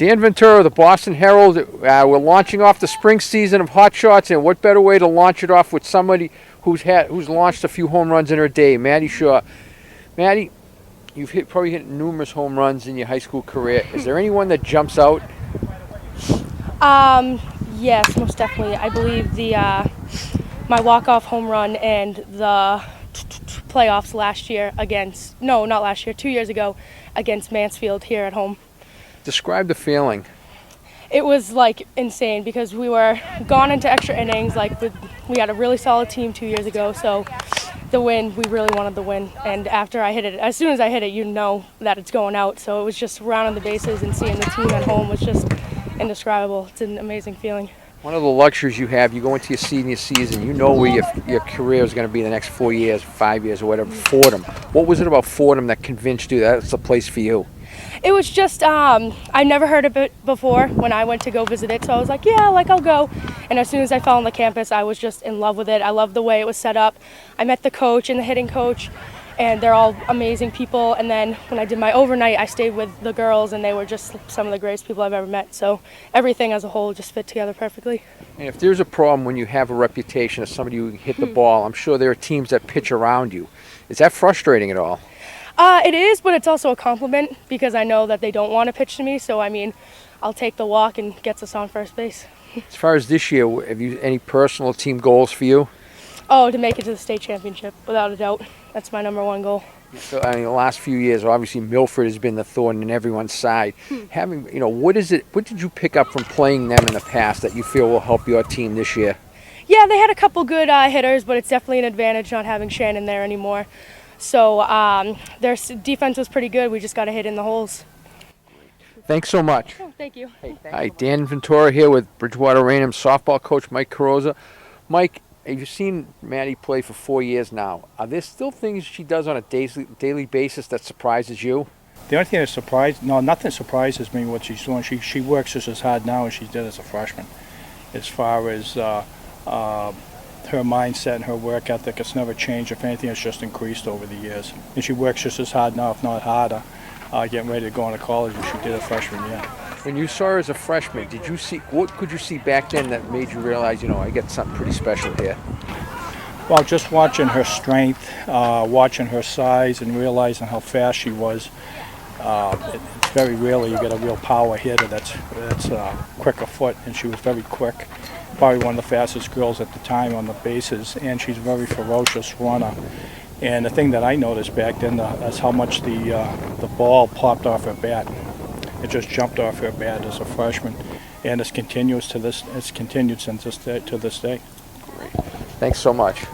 Dan Ventura of the Boston Herald. We're launching off the spring season of Hot Shots, and what better way to launch it off with somebody who's launched a few home runs in her day, Maddie Shaw. Maddie, you've probably hit numerous home runs in your high school career. Is there anyone that jumps out? Yes, most definitely. I believe my walk-off home run and the playoffs last year against, no, not last year, 2 years ago against Mansfield here at home. Describe the feeling. It was like insane because we were gone into extra innings. Like we had a really solid team 2 years ago, so the win, we really wanted the win. And after I hit it, as soon as I hit it, you know that it's going out. So it was just rounding the bases and seeing the team at home was just indescribable. It's an amazing feeling. One of the luxuries you have, you go into your senior season, you know where your career is going to be the next 4 years, 5 years, or whatever. Fordham. What was it about Fordham that convinced you that's the place for you? It was just, I never heard of it before when I went to go visit it, so I was like, yeah, I'll go. And as soon as I fell on the campus, I was just in love with it. I loved the way it was set up. I met the coach and the hitting coach, and they're all amazing people. And then when I did my overnight, I stayed with the girls, and they were just some of the greatest people I've ever met. So everything as a whole just fit together perfectly. And if there's a problem when you have a reputation as somebody who can hit the ball, I'm sure there are teams that pitch around you. Is that frustrating at all? It is, but it's also a compliment because I know that they don't want to pitch to me. So, I mean, I'll take the walk and gets us on first base. As far as this year, have you any personal team goals for you? Oh, to make it to the state championship, without a doubt. That's my number one goal. So, I mean, the last few years, obviously, Milford has been the thorn in everyone's side. Having, what did you pick up from playing them in the past that you feel will help your team this year? Yeah, they had a couple good hitters, but it's definitely an advantage not having Shannon there anymore. So their defense was pretty good. We just got to hit in the holes. Thanks so much. Oh, thank you. Hi, Dan Ventura here with Bridgewater-Raynham softball coach Mike Carrozza. Mike, you've seen Maddie play for 4 years now. Are there still things she does on a daily basis that surprises you? The only thing that nothing surprises me what she's doing. She works just as hard now as she did as a freshman. As far as her mindset and her work ethic, it's never changed. If anything, it's just increased over the years. And she works just as hard now, if not harder, getting ready to go into college as she did her freshman year. When you saw her as a freshman, what could you see back then that made you realize, I got something pretty special here? Well, just watching her strength, watching her size, and realizing how fast she was. It's very rarely you get a real power hitter that's quick of foot, and she was very quick. Probably one of the fastest girls at the time on the bases, and she's a very ferocious runner. And the thing that I noticed back then is how much the ball popped off her bat. It just jumped off her bat as a freshman, and it's continued since to this day. Great. Thanks so much.